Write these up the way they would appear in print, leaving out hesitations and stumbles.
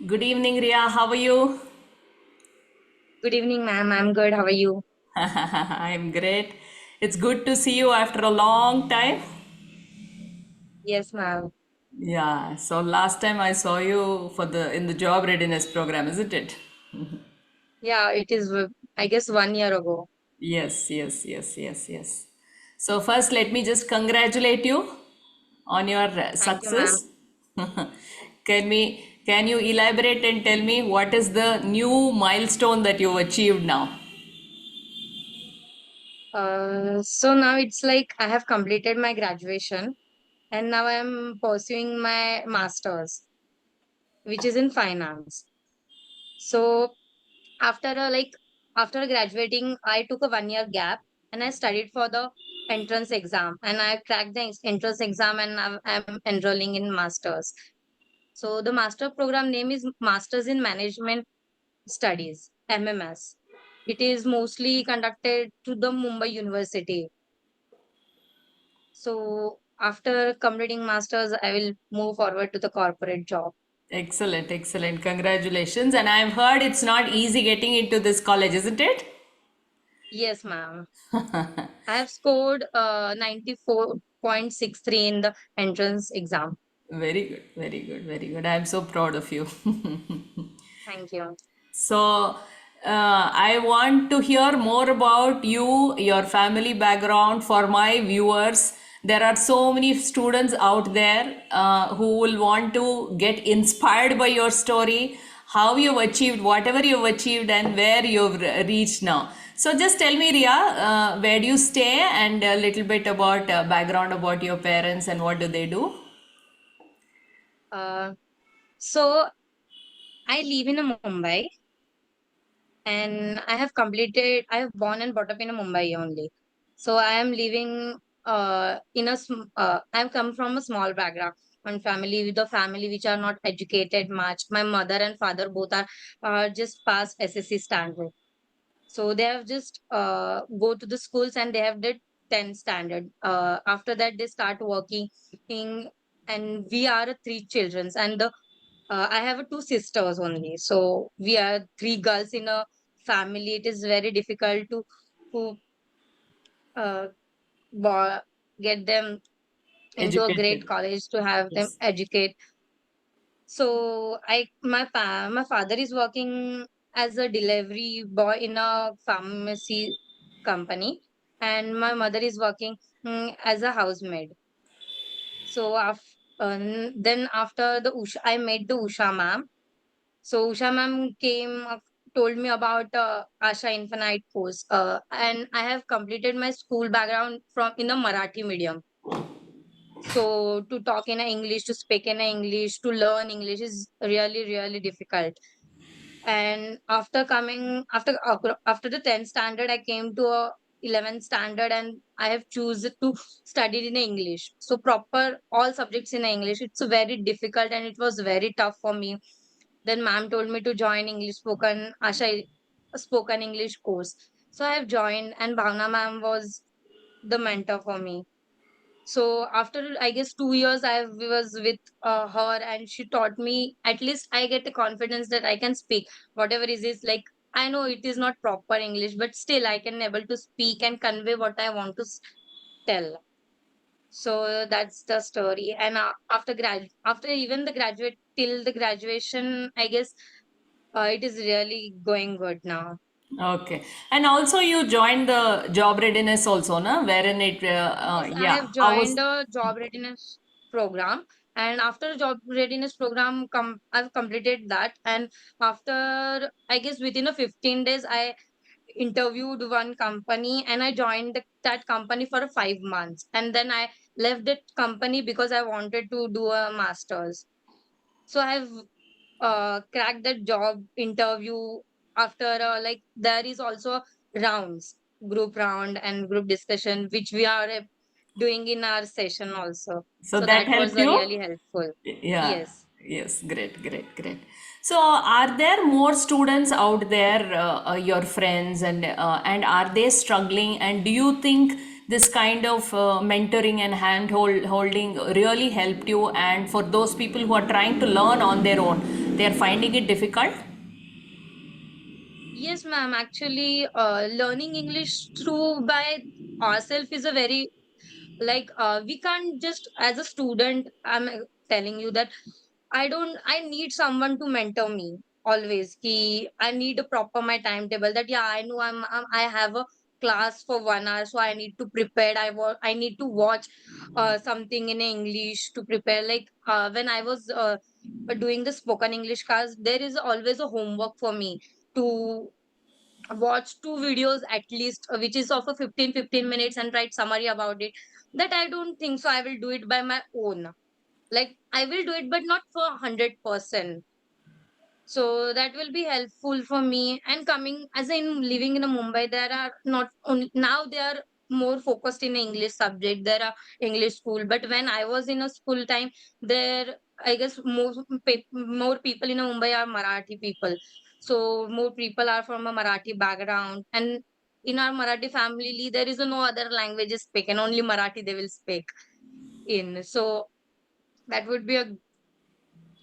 Good evening, Ria. How are you? Good evening, ma'am. I'm good. How are you? I'm great. It's good to see you after a long time. Yes, ma'am. Yeah, so last time I saw you for the in the job readiness program, isn't it? Yeah, it is, I guess, 1 year ago. Yes, yes, yes, yes, yes. So first, let me just congratulate you on your Thank you, ma'am. success. Can you elaborate and tell me what is the new milestone that you've achieved now? So now it's like I have completed my graduation and now I'm pursuing my master's, which is in finance. So after after graduating, I took a 1 year gap and I studied for the entrance exam and I cracked the entrance exam and I'm enrolling in master's. So the master program name is Masters in Management Studies, MMS. It is mostly conducted to the Mumbai University. So after completing masters, I will move forward to the corporate job. Excellent, excellent. Congratulations. And I've heard it's not easy getting into this college, isn't it? Yes, ma'am. I have scored 94.63 in the entrance exam. Very good, very good, very good. I'm so proud of you. Thank you. So, I want to hear more about you, your family background for my viewers. There are so many students out there who will want to get inspired by your story, how you've achieved whatever you've achieved, and where you've reached now. So, just tell me, Ria, where do you stay, and a little bit about background about your parents and what do they do? Uh, so I live in a Mumbai and I have born and brought up in a Mumbai only. So I am living I've come from a small background and family with a family which are not educated much. My mother and father both are just past SSC standard. So they have just go to the schools and they have did 10 standard. After that they start working in, and we are three children and the I have two sisters only. So we are three girls in a family. It is very difficult to uh, bo- get them into a great Educated. college to have them Yes. educate. So my father is working as a delivery boy in a pharmacy company, and my mother is working as a housemaid. So then after the Usha, I met the Usha ma'am. So Usha ma'am told me about Asha Infinite course, and I have completed my school background from in a Marathi medium. So to talk in a English, to speak in a English, to learn English is really really difficult. And after the 10th standard, I came to a 11th standard, and I have chosen to study in English. So proper all subjects in English. It's very difficult and it was very tough for me. Then ma'am told me to join English spoken English course. So I have joined, and Bhavna ma'am was the mentor for me. So after I guess 2 years, I was with her, and she taught me. At least I get the confidence that I can speak whatever is like. I know it is not proper English, but still I can able to speak and convey what I want to tell. So that's the story. And after even the graduate till the graduation, I guess it is really going good now. Okay. And also you joined the job readiness also, na? Wherein Yes, I yeah, have how was, joined a job readiness program, and after job readiness program, I've completed that. And after I guess within a 15 days, I interviewed one company, and I joined that company for 5 months, and then I left that company because I wanted to do a master's. So I've cracked that job interview. After there is also rounds, group round and group discussion, which we are doing in our session also. so So that that was helped you? really helpful. Yeah. Yes. Yes. Great, great, great. So are there more students out there, your friends, and are they struggling? And do you think this kind of mentoring and holding really helped you? And for those people who are trying to learn on their own, They're finding it difficult? Yes, ma'am. Actually, learning English through by ourselves is a very like we can't just as a student. I'm telling you that I need someone to mentor me always. Ki I need a proper my timetable. That yeah, I know I have a class for 1 hour, so I need to prepare. I need to watch something in English to prepare. Like when I was doing the spoken English class, there is always a homework for me to watch two videos at least, which is of a 15 minutes and write summary about it. That I don't think so I will do it by my own. Like I will do it but not for 100%. So that will be helpful for me. And coming as in living in a Mumbai, there are not only now they are more focused in English subject. There are English school, but when I was in a school time, there I guess more people in a Mumbai are Marathi people. So more people are from a Marathi background, and in our Marathi family, there is no other languages spoken. Only Marathi they will speak in. So that would be a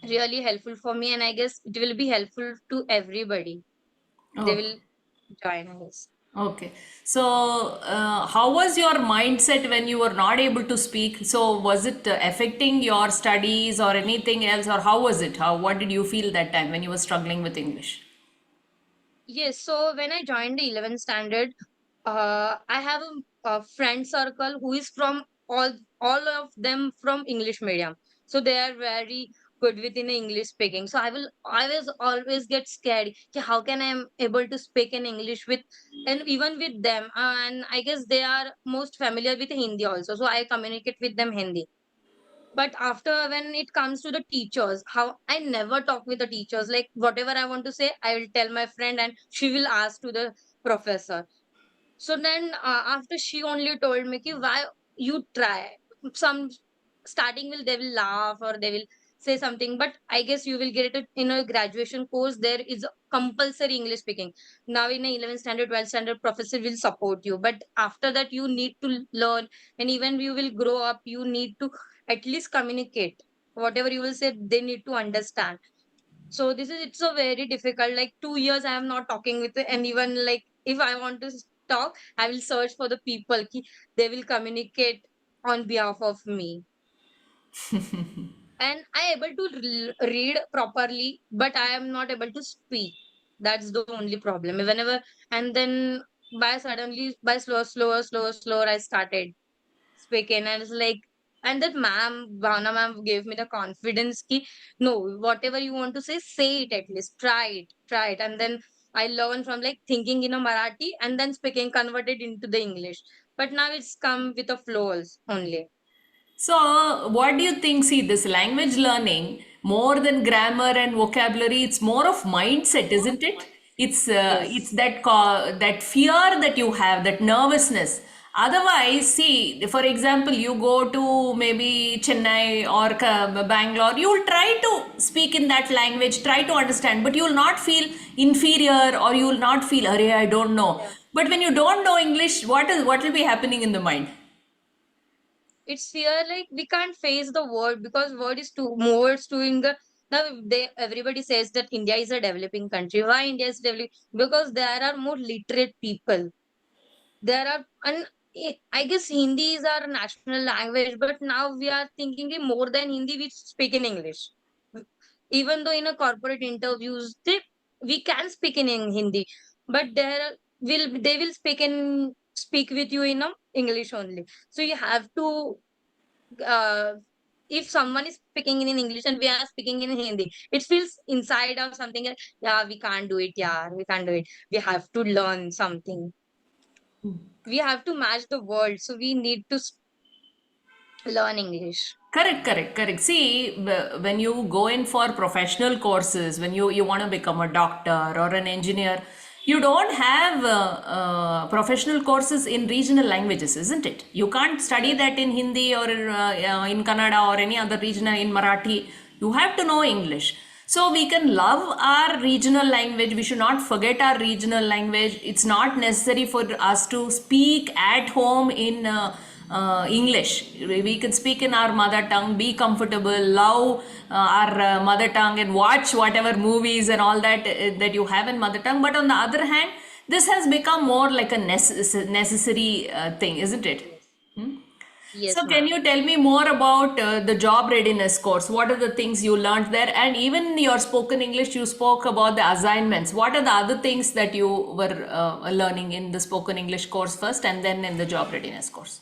really helpful for me, and I guess it will be helpful to everybody. They Okay. will join us. Okay. So, how was your mindset when you were not able to speak? So, was it affecting your studies or anything else, or how was it? What did you feel that time when you were struggling with English? Yes, so when I joined the 11th standard, I have a friend circle who is from all of them from English medium. So they are very good within English speaking. So I was always get scared. "Ki how can I am able to speak in English with and even with them? And I guess they are most familiar with Hindi also. So I communicate with them Hindi. But after when it comes to the teachers, how I never talk with the teachers. Like whatever I want to say, I will tell my friend and she will ask to the professor. So then after she only told me ki why you try. Some starting will they will laugh or they will say something, but I guess you will get it in a graduation course. There is a compulsory English speaking. Now in a 11th standard, 12th standard, professor will support you. But after that, you need to learn, and even you will grow up, you need to at least communicate. Whatever you will say, they need to understand. So this is it's a very difficult. Like 2 years, I am not talking with anyone. Like if I want to talk, I will search for the people. Ki they will communicate on behalf of me, and I able to read properly, but I am not able to speak. That's the only problem. Whenever and then by slower, I started speaking, and it's like, and that ma'am, Bhavna ma'am gave me the confidence ki no, whatever you want to say it, at least try it. And then I learned from like thinking in a Marathi and then speaking converted into the English. But now it's come with a flows only. So, what do you think? See, this language learning, more than grammar and vocabulary, it's more of mindset, isn't it? It's Yes. that fear that you have, that nervousness. Otherwise, see, for example, you go to maybe Chennai or Bangalore, you will try to speak in that language, try to understand, but you will not feel inferior or you will not feel, "Arey, I don't know." Yeah. But when you don't know English, what will be happening in the mind? It's fear like we can't face the word because word is too words doing the now they everybody says that India is a developing country. Why India is developing? Because there are more literate people. There are and I guess Hindi is our national language, but now we are thinking more than Hindi, we speak in English. Even though in a corporate interviews, we can speak in Hindi, but they will speak with you in English only. So you have to uh, if someone is speaking in English and we are speaking in Hindi, it feels inside of something like, yeah, we can't do it, yeah, we can't do it. We have to learn something. We have to match the world, so we need to learn English. Correct, correct, correct. See, when you go in for professional courses, when you want to become a doctor or an engineer, you don't have professional courses in regional languages, isn't it? You can't study Yes. that in Hindi or in Kannada or any other regional in Marathi. You have to know English. So we can love our regional language. We should not forget our regional language. It's not necessary for us to speak at home in English. We can speak in our mother tongue, be comfortable, love our mother tongue, and watch whatever movies and all that that you have in mother tongue. But on the other hand, this has become more like a necessary thing, isn't it? Yes. Hmm? Yes, So, can ma'am. you tell me more about the job readiness course? What are the things you learned there? And even your spoken English, you spoke about the assignments. What are the other things that you were learning in the spoken English course first and then in the job readiness course?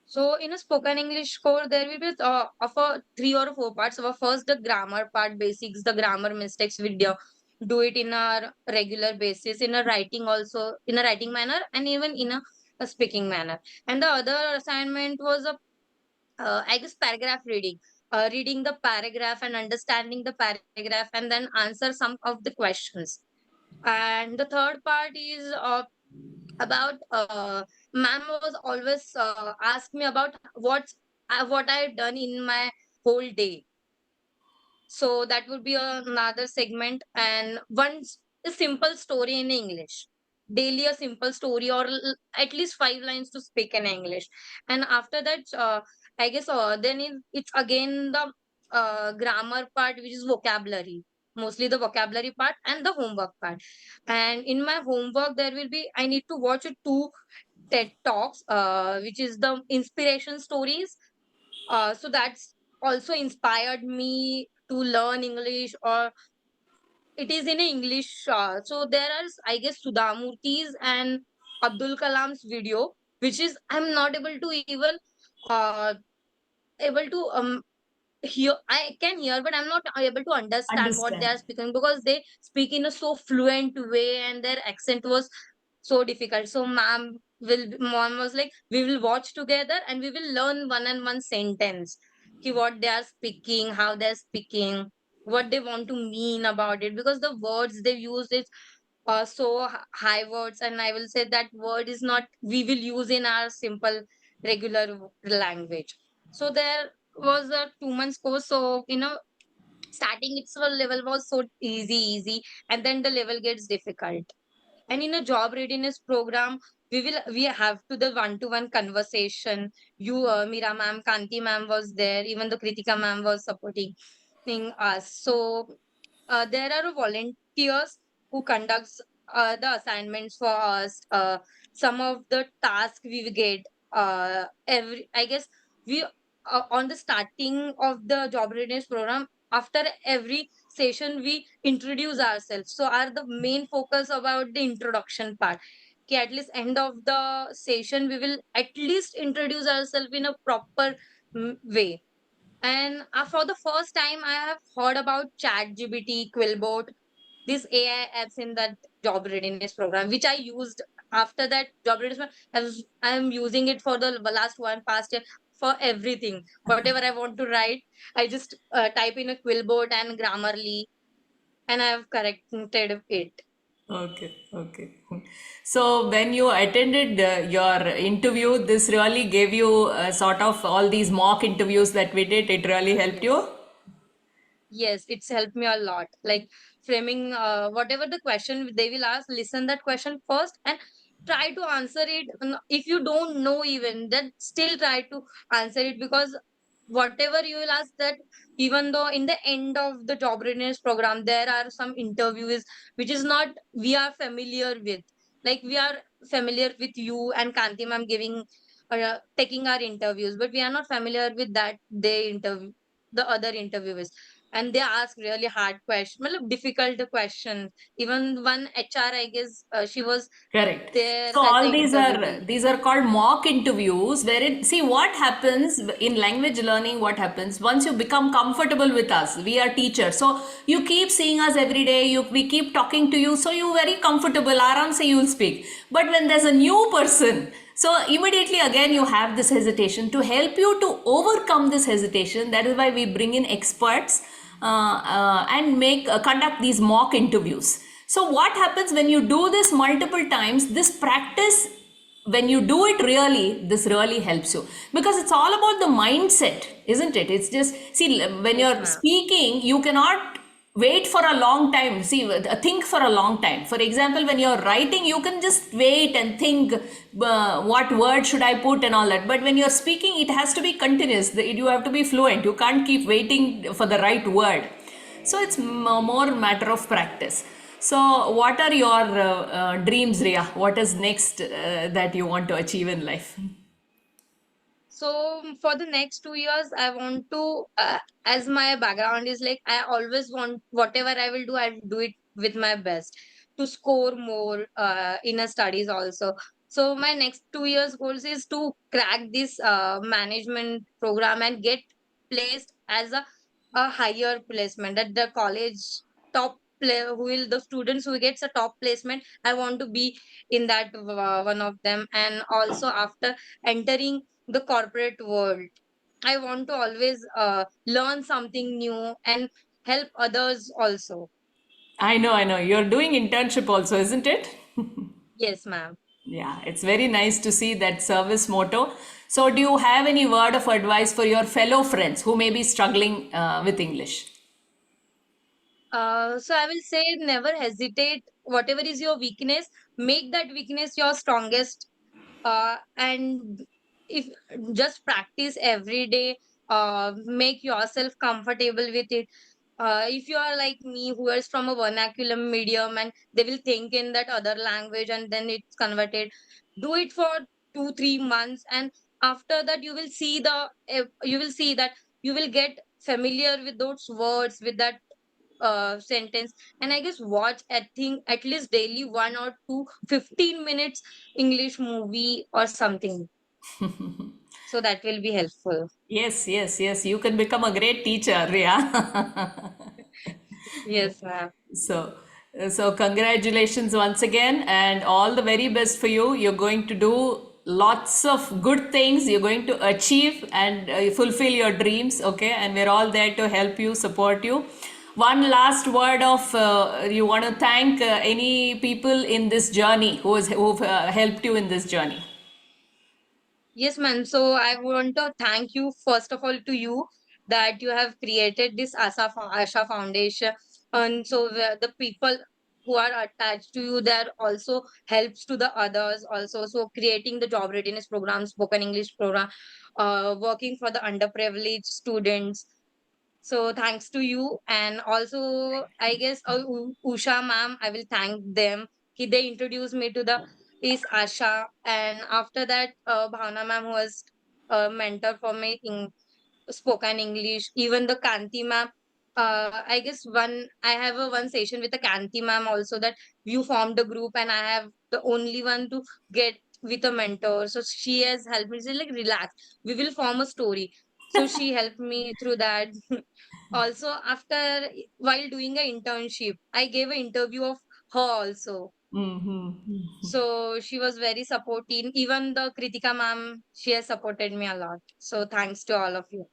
So in a spoken English course, there will be of a 3 or 4 parts. So first, the grammar part, basics, the grammar mistakes we do it in a regular basis, in a writing also, in a writing manner, and even in a speaking manner. And the other assignment was I guess paragraph reading, reading the paragraph and understanding the paragraph, and then answer some of the questions. And the third part is about ma'am was always ask me about what I've done in my whole day. So that would be another segment. And a simple story in English, daily a simple story, or at least 5 lines to speak in English. And after that, I guess then it's again the grammar part, which is vocabulary, mostly the vocabulary part and the homework part. And in my homework, there will be, I need to watch 2 TED talks, which is the inspiration stories. So that's also inspired me to learn English, or it is in English. So there are, I guess, Sudhamurthy's and Abdul Kalam's video, which is I'm not able to even uh, able to hear. I can hear, but I'm not able to understand what they Understand. are speaking, because they speak in a so fluent way and their accent was so difficult. So mom was like, we will watch together and we will learn one and one sentence. What they are speaking, how they're speaking, what they want to mean about it, because the words they use is high words, and I will say that word is not we will use in our simple regular language. So there was a 2 months course. So starting its level was so easy, and then the level gets difficult. And in a job readiness program, we have to the one-to-one conversation. You Mira ma'am, Kanti ma'am was there, even the Kritika ma'am was supporting us. So there are volunteers who conducts the assignments for us. Some of the tasks we will get every, I guess, we on the starting of the job readiness program, after every session we introduce ourselves. So are the main focus about the introduction part. Okay, at least end of the session we will at least introduce ourselves in a proper way. And for the first time, I have heard about ChatGPT, Quillbot, these AI apps in that job readiness program, which I used after that job readiness. I am using it for the last one past year for everything. Whatever I want to write, I just type in a Quillbot and Grammarly, and I have corrected it. Okay, okay. So when you attended your interview, this really gave you sort of all these mock interviews that we did, it really helped Yes. you? Yes, it's helped me a lot. Like framing whatever the question they will ask, listen that question first and try to answer it. If you don't know even, then still try to answer it, because whatever you will ask, that even though in the end of the job readiness program there are some interviews which is not we are familiar with. Like we are familiar with you and Kanti ma'am giving taking our interviews, but we are not familiar with that they interview the other interviewers, and they ask really hard question, मतलब difficult question. Even one HR, I guess, she was Correct. there So as all the interviewee. these are called mock interviews wherein see what happens in language learning, what happens once you become comfortable with us, we are teachers. So you keep seeing us every day, we keep talking to you, so you very comfortable, aram se you'll speak. But when there's a new person, so immediately again you have this hesitation. To help you to overcome this hesitation, that is why we bring in experts and make conduct these mock interviews. So what happens when you do this multiple times, this practice, when you do it really, this really helps you, because it's all about the mindset, isn't it? It's just, see, when Yes, you're ma'am. speaking, you cannot wait for a long time. See, think for a long time. For example, when you're writing, you can just wait and think what word should I put and all that. But when you're speaking, it has to be continuous. You have to be fluent. You can't keep waiting for the right word. So it's more matter of practice. So what are your dreams, Ria? What is next that you want to achieve in life? So for the next 2 years, I want to, as my background is like, I always want whatever I will do, I'll do it with my best to score more in a studies also. So my next 2 years goals is to crack this management program and get placed as a higher placement at the college top play who will the students who gets a top placement. I want to be in that one of them, and also after entering the corporate world, I want to always learn something new and help others also. I know. You're doing internship also, isn't it? Yes, ma'am. Yeah, it's very nice to see that service motto. So, do you have any word of advice for your fellow friends who may be struggling with English? So I will say never hesitate. Whatever is your weakness, make that weakness your strongest. And if just practice every day, make yourself comfortable with it. If you are like me, who is from a vernacular medium and they will think in that other language and then it's converted, do it for 2 3 months, and after that you will see that you will get familiar with those words, with that sentence. And I guess watch, I think, at least daily 1 or 2 15 minutes English movie or something, so that will be helpful. Yes. You can become a great teacher, Ria. Yes, ma'am. So, so congratulations once again, and all the very best for you. You're going to do lots of good things. You're going to achieve and fulfill your dreams. Okay, and we're all there to help you, support you. One last word of you want to thank any people in this journey who've helped you in this journey. Yes, ma'am. So I want to thank you first of all to you that you have created this Asha Foundation, and so the people who are attached to you, there also helps to the others also. So creating the job readiness program, spoken English program, working for the underprivileged students. So thanks to you, and also I guess Usha ma'am, I will thank them. They introduced me to the is Asha, and after that Bhavna ma'am, who was a mentor for me in spoken English. Even the Kanti ma'am. I guess I have a one session with the Kanti ma'am also, that you formed a group and I have the only one to get with a mentor. So she has helped me. She's like, relax, we will form a story. So she helped me through that. Also, after while doing an internship, I gave an interview of her also. Mm-hmm. So she was very supportive. Even the Kritika ma'am, she has supported me a lot. So thanks to all of you.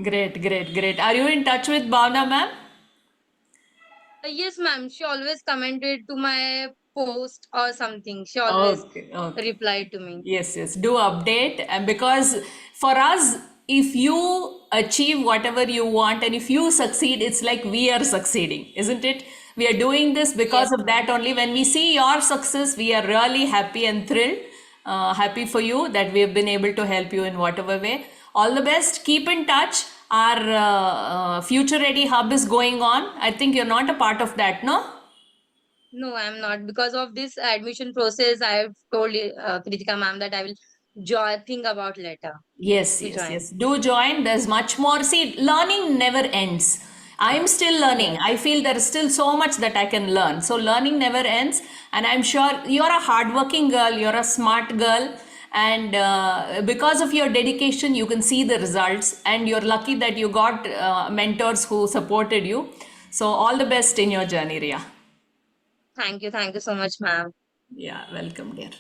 Great. Are you in touch with Bhavna, ma'am? Yes, ma'am. She always commented to my post or something. She always Okay. replied to me. Yes. Do update. And because for us, if you achieve whatever you want and if you succeed, it's like we are succeeding, isn't it? We are doing this Yes, because of ma'am. that only. When we see your success, we are really happy and thrilled. Happy for you that we have been able to help you in whatever way. All the best. Keep in touch. Our Future Ready Hub is going on. I think you're not a part of that, no? No, I'm not. Because of this admission process, I have told Kritika ma'am that I will think about later to join. Yes. Do join. There's much more. See, learning never ends. I'm still learning. Yes. I feel there is still so much that I can learn. So, learning never ends. And I'm sure you're a hardworking girl, you're a smart girl. And because of your dedication, you can see the results. And you're lucky that you got mentors who supported you. So, all the best in your journey, Ria. Thank you. Thank you so much, ma'am. Yeah, welcome, dear.